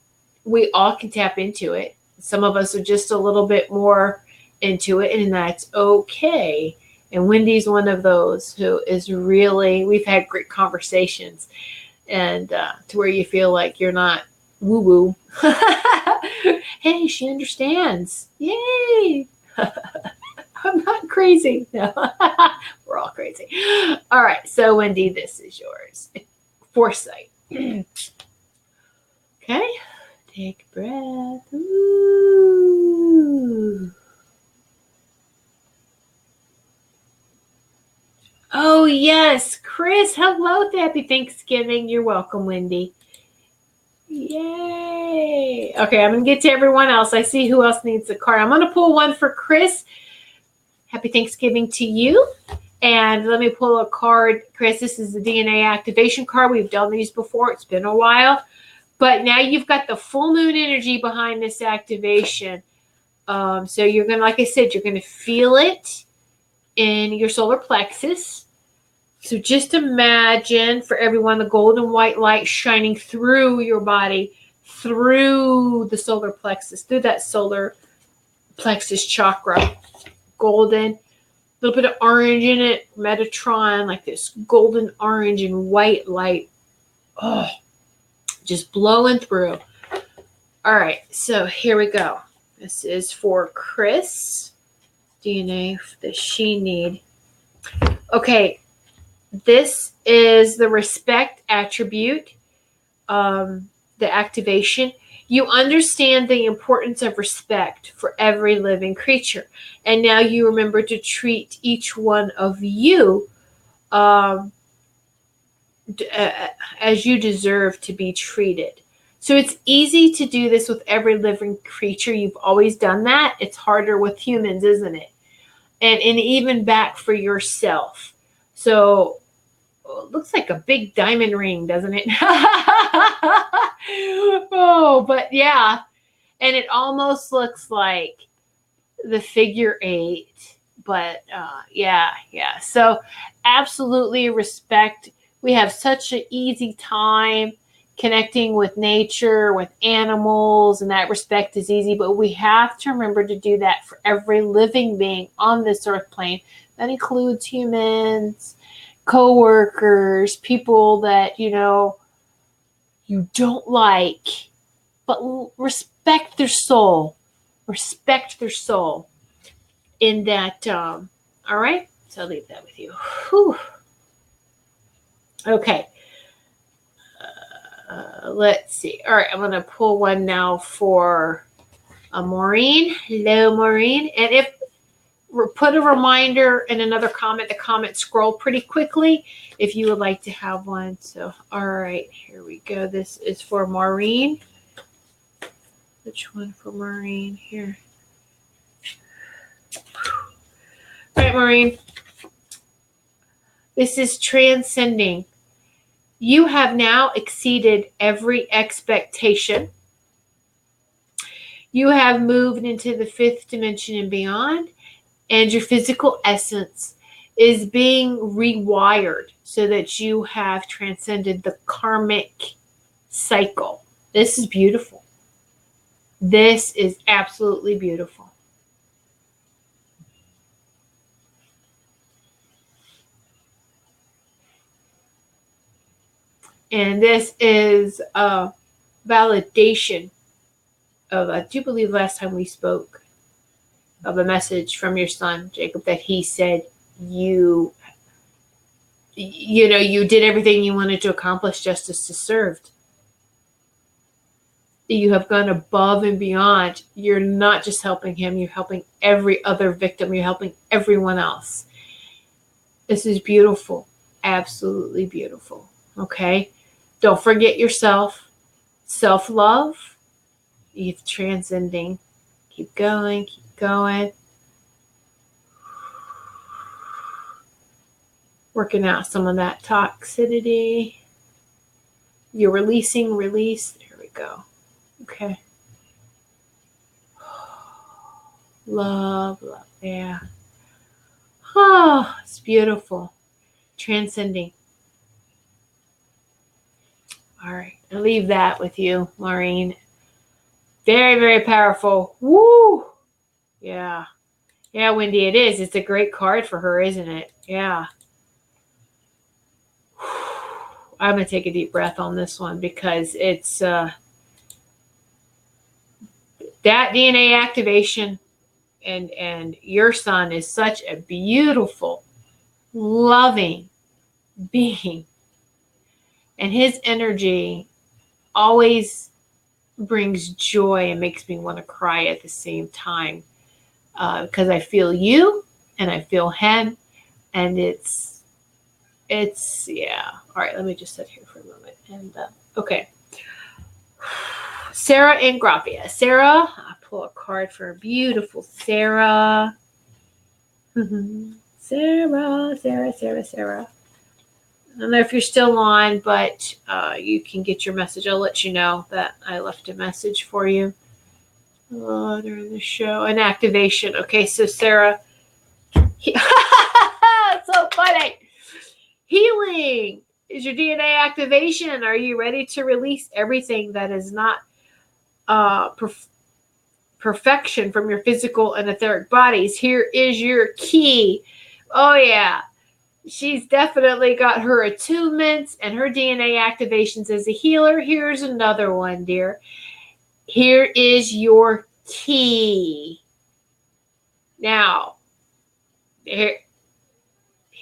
we all can tap into it. Some of us are just a little bit more into it, and that's okay. And Wendy's one of those who is really, we've had great conversations, and to where you feel like you're not woo-woo. Hey, she understands. Yay. I'm not crazy. No. We're all crazy. All right. So Wendy, this is yours. Foresight. Okay. Take a breath. Ooh. Oh, yes. Chris, hello. Happy Thanksgiving. You're welcome, Wendy. Yay. Okay, I'm going to get to everyone else. I see who else needs a card. I'm going to pull one for Chris. Happy Thanksgiving to you. And let me pull a card. Chris, this is the DNA activation card. We've done these before. It's been a while. But now you've got the full moon energy behind this activation. So you're going to, like I said, you're going to feel it in your solar plexus. So just imagine, for everyone, the golden white light shining through your body, through the solar plexus, through that solar plexus chakra. Golden, a little bit of orange in it, Metatron, like this golden orange and white light. Oh, just blowing through. All right, so here we go. This is for Chris. DNA that she need. Okay, this is the respect attribute, the activation. You understand the importance of respect for every living creature. And now you remember to treat each one of you as you deserve to be treated. So it's easy to do this with every living creature. You've always done that. It's harder with humans, isn't it? And even back for yourself. So it looks like a big diamond ring, doesn't it? Oh, but yeah. And it almost looks like the figure 8. But yeah. So absolutely respect. We have such an easy time connecting with nature, with animals, and that respect is easy. But we have to remember to do that for every living being on this earth plane. That includes humans, co-workers, people that, you don't like, but respect their soul. Respect their soul in that. All right. So I'll leave that with you. Whew. Okay. Let's see. All right. I'm going to pull one now for Maureen. Hello, Maureen. And if put a reminder in another comment. The comments scroll pretty quickly if you would like to have one. So, all right, here we go. This is for Maureen. Which one for Maureen here? All right, Maureen. This is transcending. You have now exceeded every expectation. You have moved into the 5th dimension and beyond, and your physical essence is being rewired so that you have transcended the karmic cycle. This is beautiful. This is absolutely beautiful. And this is a validation of, I do believe last time we spoke, of a message from your son, Jacob, that he said you did everything you wanted to accomplish justice is served. You have gone above and beyond. You're not just helping him, you're helping every other victim, you're helping everyone else. This is beautiful. Absolutely beautiful. Okay? Don't forget yourself. Self-love. You're transcending. Keep going. Keep going. Working out some of that toxicity. You're releasing. Release. There we go. Okay. Love. Love. Yeah. Oh, it's beautiful. Transcending. All right. I'll leave that with you, Maureen. Very, very powerful. Woo! Yeah. Yeah, Wendy, it is. It's a great card for her, isn't it? Yeah. I'm going to take a deep breath on this one because it's that DNA activation and your son is such a beautiful, loving being. And his energy always brings joy and makes me want to cry at the same time because I feel you and I feel him, and it's yeah. All right, let me just sit here for a moment. And okay, Sarah and Graphia. Sarah, I pull a card for beautiful Sarah. Sarah. I don't know if you're still on, but you can get your message. I'll let you know that I left a message for you during the show. An activation. Okay, so Sarah. So funny. Healing is your DNA activation. Are you ready to release everything that is not perfection from your physical and etheric bodies? Here is your key. Oh, yeah. She's definitely got her attunements and her DNA activations as a healer. Here's another one, dear. Here is your key. Now, here's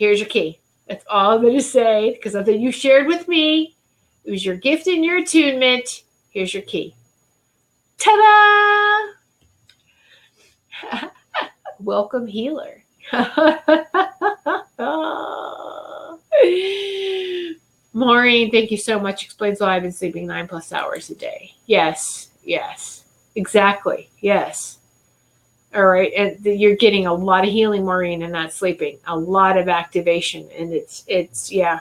your key. That's all I'm going to say because something you shared with me. It was your gift and your attunement. Here's your key. Ta-da! Welcome, healer. Maureen, thank you so much. Explains why I've been sleeping 9+ hours a day. Yes, exactly. Yes. All right. And you're getting a lot of healing, Maureen, and not sleeping. A lot of activation. And it's yeah.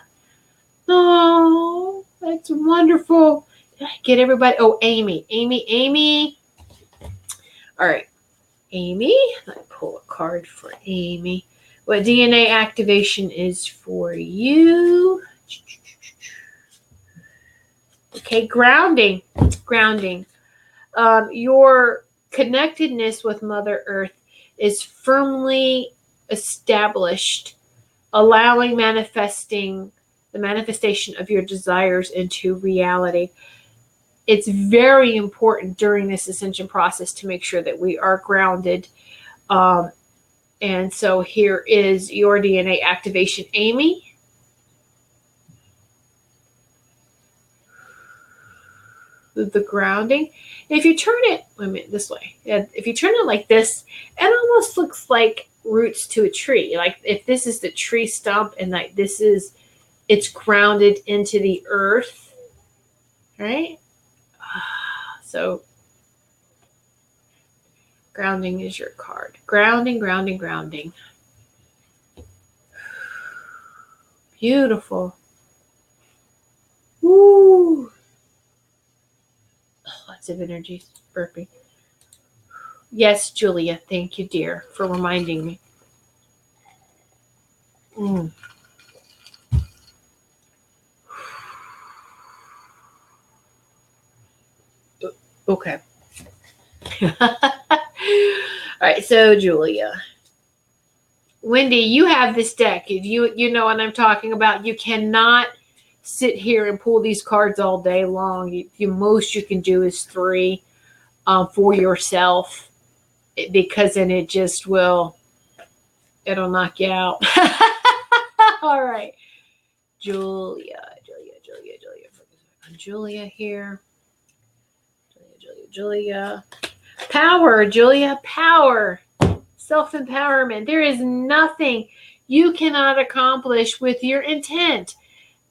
Oh, that's wonderful. Did I get everybody? Oh, Amy. All right. Amy, let me pull a card for Amy. What DNA activation is for you? Okay, grounding. Your connectedness with Mother Earth is firmly established, allowing the manifestation of your desires into reality. It's very important during this ascension process to make sure that we are grounded. And so here is your DNA activation, Amy. The grounding. If you turn it, wait a minute, this way. If you turn it like this, it almost looks like roots to a tree. Like if this is the tree stump and like it's grounded into the earth, right? So grounding is your card. Grounding, grounding, grounding. Beautiful. Woo. Lots of energy. Burping. Yes, Julia. Thank you, dear, for reminding me. Okay. All right. So, Julia. Wendy, you have this deck. You know what I'm talking about. You cannot sit here and pull these cards all day long. Most you can do is 3 for yourself, because then it'll knock you out. All right. Julia. Julia here. Julia. Power, Julia. Power. Self-empowerment. There is nothing you cannot accomplish with your intent.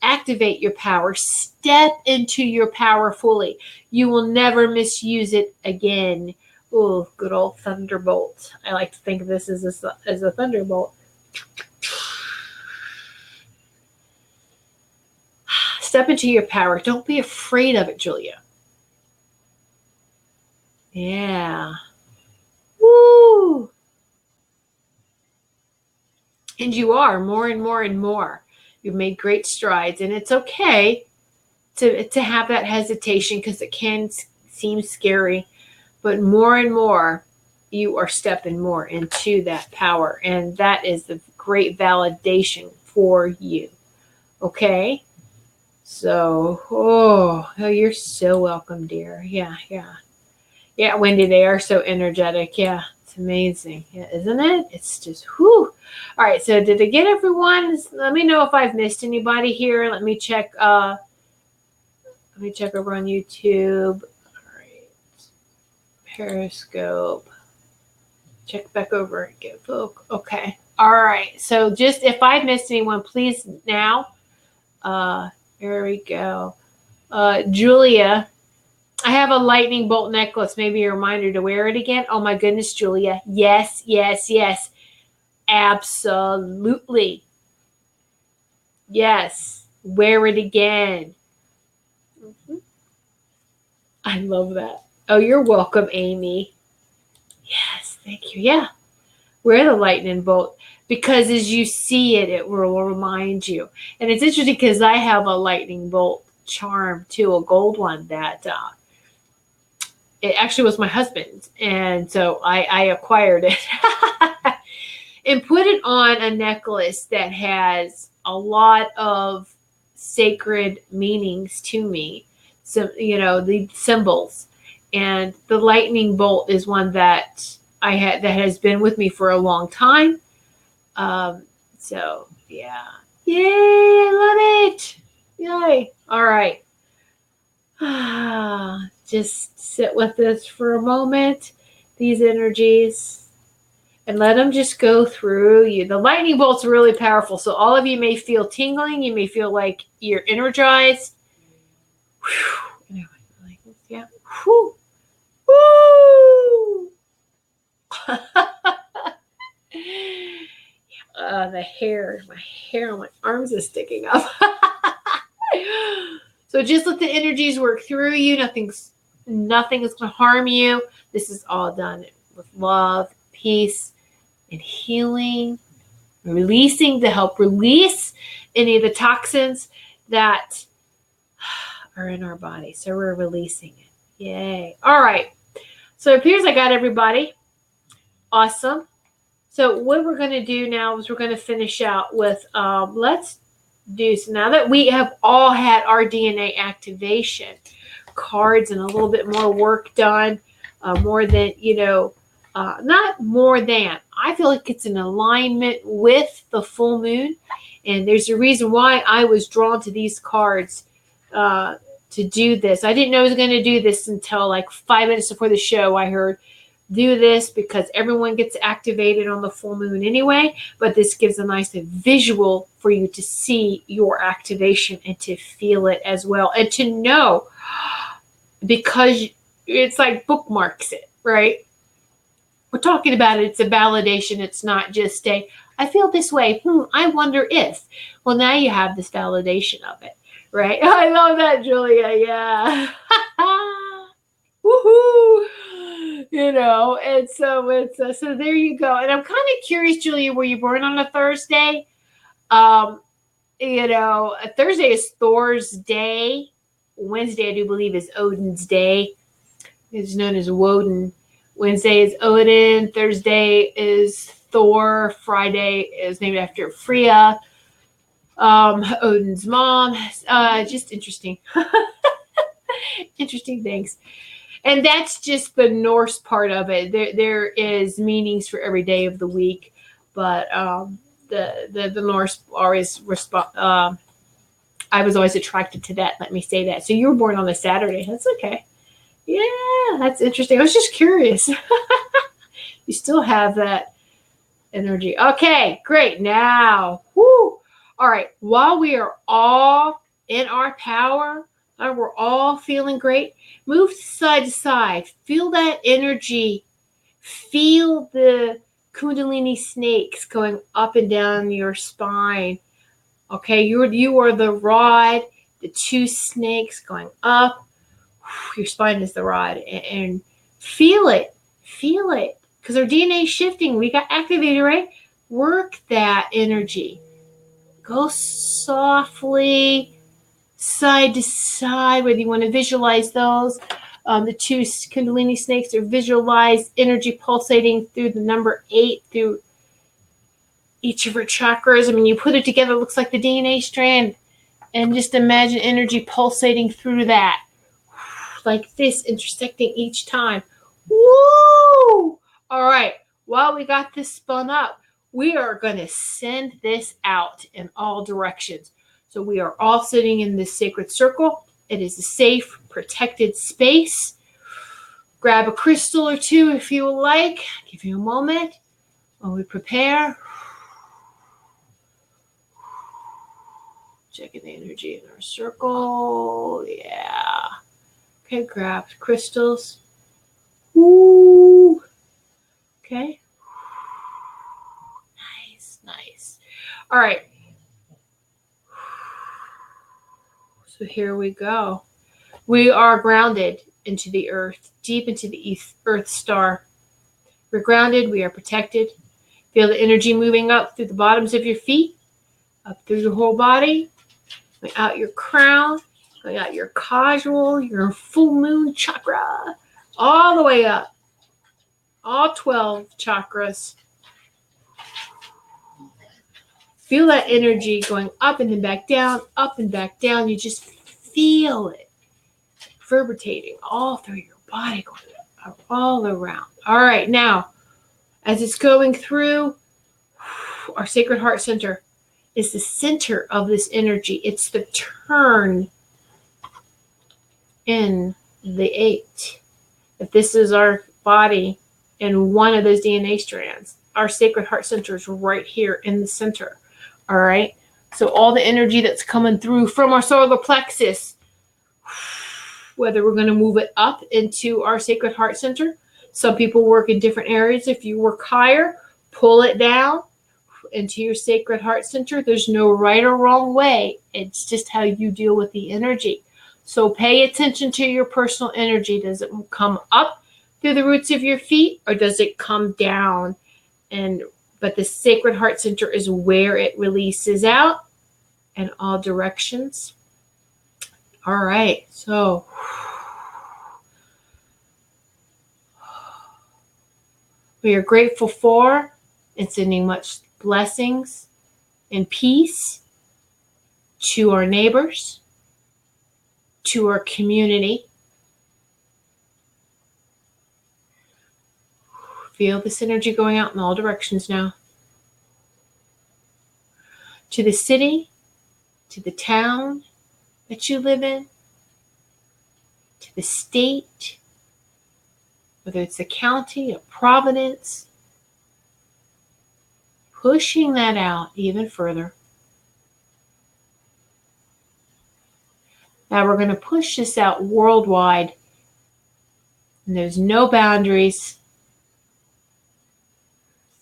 Activate your power. Step into your power fully. You will never misuse it again. Oh, good old thunderbolt. I like to think of this as a thunderbolt. Step into your power. Don't be afraid of it, Julia. Yeah. Woo! And you are more and more and more. You've made great strides, and it's okay to have that hesitation because it can seem scary, but more and more you are stepping more into that power, and that is the great validation for you. Okay? So, you're so welcome, dear. Yeah. Yeah, Wendy, they are so energetic. Yeah, it's amazing. Yeah, isn't it? It's just, whew. All right, so did I get everyone? Let me know if I've missed anybody here. Let me check over on YouTube. All right. Periscope. Check back over and get folk. Okay. All right. So just if I've missed anyone, please now. There we go. Julia. I have a lightning bolt necklace. Maybe a reminder to wear it again. Oh my goodness, Julia. Yes. Absolutely. Yes. Wear it again. I love that. Oh, you're welcome, Amy. Yes, thank you. Yeah. Wear the lightning bolt because as you see it, it will remind you. And it's interesting because I have a lightning bolt charm too, a gold one that it actually was my husband's, and so I acquired it and put it on a necklace that has a lot of sacred meanings to me. So, the symbols, and the lightning bolt is one that that has been with me for a long time. So yeah. Yay, I love it. Yay. All right. Just sit with this for a moment, these energies, and let them just go through you. The lightning bolt's really powerful, so all of you may feel tingling. You may feel like you're energized. Whew. Yeah. Whew. Woo! The hair, my arms is sticking up. So just let the energies work through you. Nothing is going to harm you. This is all done with love, peace, and healing. Releasing to help release any of the toxins that are in our body. So we're releasing it. Yay. All right. So it appears I got everybody. Awesome. So what we're going to do now is we're going to finish out with, let's do, so now that we have all had our DNA activation cards and a little bit more work done, more than, not more than, I feel like it's in alignment with the full moon. And there's a reason why I was drawn to these cards to do this. I didn't know I was going to do this until like 5 minutes before the show. I heard do this because everyone gets activated on the full moon anyway, but this gives a nice visual for you to see your activation and to feel it as well. And to know, because it's like bookmarks it, right? We're talking about it. It's a validation. It's not just I feel this way. I wonder if. Well, now you have this validation of it, right? I love that, Julia. Yeah. Woohoo! And so it's so there you go. And I'm kind of curious, Julia, were you born on a Thursday? A Thursday is Thor's day. Wednesday, I do believe, is Odin's day. It's known as Woden. Wednesday is Odin. Thursday is Thor. Friday is named after Freya, Odin's mom. Just interesting. Interesting things. And that's just the Norse part of it. There is meanings for every day of the week, but the Norse always respond. I was always attracted to that. Let me say that. So you were born on a Saturday. That's okay. Yeah, that's interesting. I was just curious. You still have that energy. Okay, great. Now, all right. While we are all in our power, we're all feeling great, move side to side. Feel that energy. Feel the Kundalini snakes going up and down your spine. Okay, you are the rod, the two snakes going up. Your spine is the rod, and feel it, because our DNA is shifting. We got activated, right? Work that energy. Go softly, side to side, whether you want to visualize those. The two Kundalini snakes are visualized energy pulsating through the number 8 through each of our chakras. I mean, you put it together, it looks like the DNA strand, and just imagine energy pulsating through that. Like this, intersecting each time. Woo! All right. While we got this spun up, we are going to send this out in all directions. So we are all sitting in this sacred circle. It is a safe, protected space. Grab a crystal or two if you would like. I'll give you a moment while we prepare. Checking the energy in our circle. Yeah. Okay, grab crystals. Woo. Okay. Nice. All right. So here we go. We are grounded into the earth, deep into the earth star. We're grounded. We are protected. Feel the energy moving up through the bottoms of your feet, up through your whole body, going out your crown, going out your causal, your full moon chakra, all the way up. All 12 chakras. Feel that energy going up and then back down, up and back down. You just feel it reverberating all through your body, going all around. All right, now, as it's going through, our sacred heart center is the center of this energy. It's the turn in the 8. If this is our body and one of those DNA strands, our sacred heart center is right here in the center. All right. So all the energy that's coming through from our solar plexus, whether we're going to move it up into our sacred heart center. Some people work in different areas. If you work higher, pull it down into your sacred heart center. There's no right or wrong way. It's just how you deal with the energy. So pay attention to your personal energy. Does it come up through the roots of your feet, or does it come down? But the sacred heart center is where it releases out in all directions. All right, so we are grateful for and sending much blessings and peace to our neighbors, to our community. Feel this energy going out in all directions now. To the city, to the town that you live in, to the state, whether it's the county, of Providence, pushing that out even further. Now we're going to push this out worldwide. And there's no boundaries.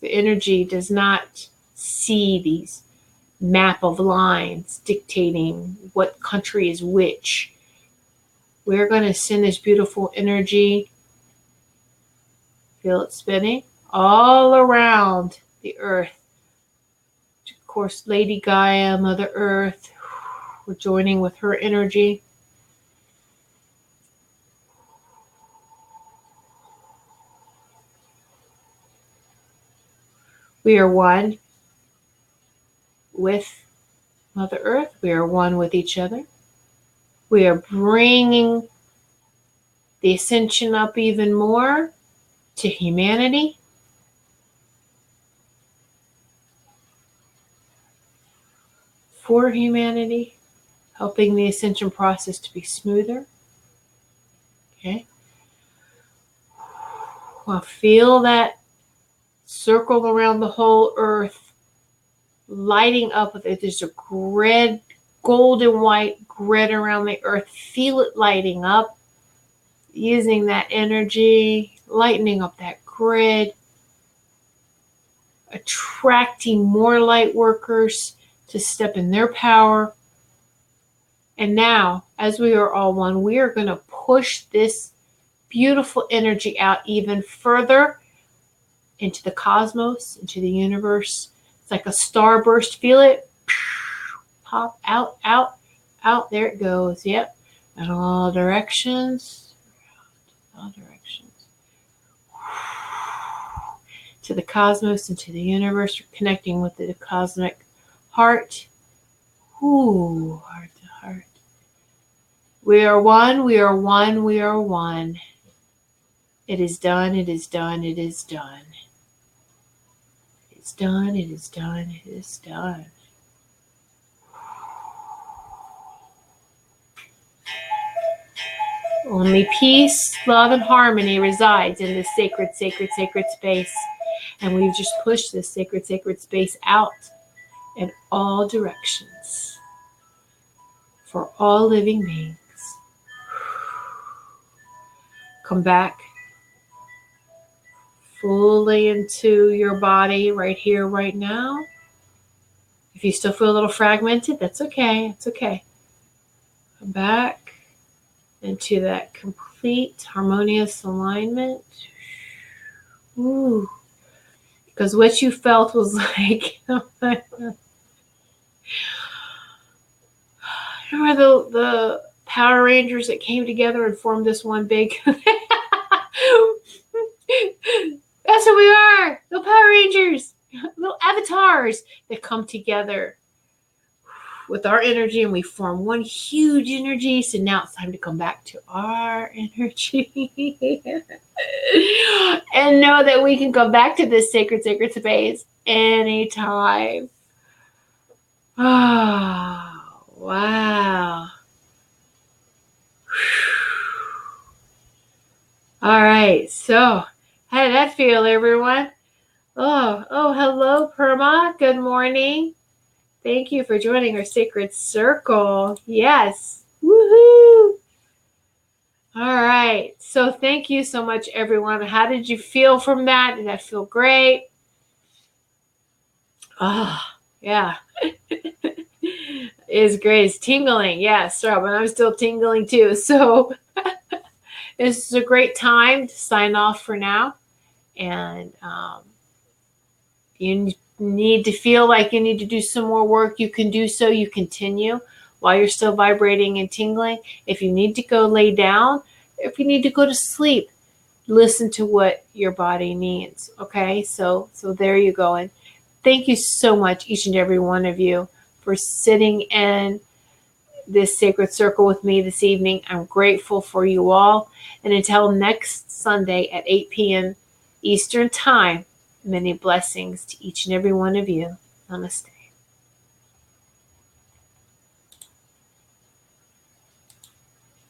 The energy does not see these map of lines dictating what country is which. We're going to send this beautiful energy, feel it spinning, all around the earth. Of course, Lady Gaia, Mother Earth, we're joining with her energy. We are one with Mother Earth. We are one with each other. We are bringing the ascension up even more to humanity. For humanity, helping the ascension process to be smoother. Okay. Well, feel that circle around the whole earth, lighting up with it. There's a grid, golden white grid around the earth. Feel it lighting up, using that energy, lightening up that grid, attracting more light workers to step in their power. And now, as we are all one, we are going to push this beautiful energy out even further into the cosmos, into the universe. It's like a starburst. Feel it? Pop out, out, out. There it goes. Yep. In all directions. All directions. To the cosmos, into the universe. You're connecting with the cosmic heart. Ooh, heart to heart. We are one, we are one, we are one. It is done, it is done, it is done. It's done, it is done, it is done. Only peace, love, and harmony resides in this sacred, sacred, sacred space. And we've just pushed this sacred, sacred space out in all directions for all living beings. Come back fully into your body right here, right now. If you still feel a little fragmented, that's okay. It's okay. Come back into that complete harmonious alignment. Ooh. Because what you felt was like, remember the Power Rangers that came together and formed this one big. That's who we are. The Power Rangers, little avatars that come together with our energy, and we form one huge energy. So now it's time to come back to our energy and know that we can come back to this sacred, sacred space anytime. Oh, wow. All right. So how did that feel, everyone? Oh, hello, Perma. Good morning. Thank you for joining our sacred circle. Yes. Woohoo. All right. So thank you so much, everyone. How did you feel from that? Did that feel great? Oh, yeah. It's great. It's tingling. Yes, Rob, and I'm still tingling too. So this is a great time to sign off for now. And you need to feel like you need to do some more work, you can do so. You continue while you're still vibrating and tingling. If you need to go lay down, if you need to go to sleep, listen to what your body needs. Okay, so there you go. And thank you so much, each and every one of you, for sitting in this sacred circle with me this evening. I'm grateful for you all. And until next Sunday at 8 p.m. Eastern Time, many blessings to each and every one of you. Namaste.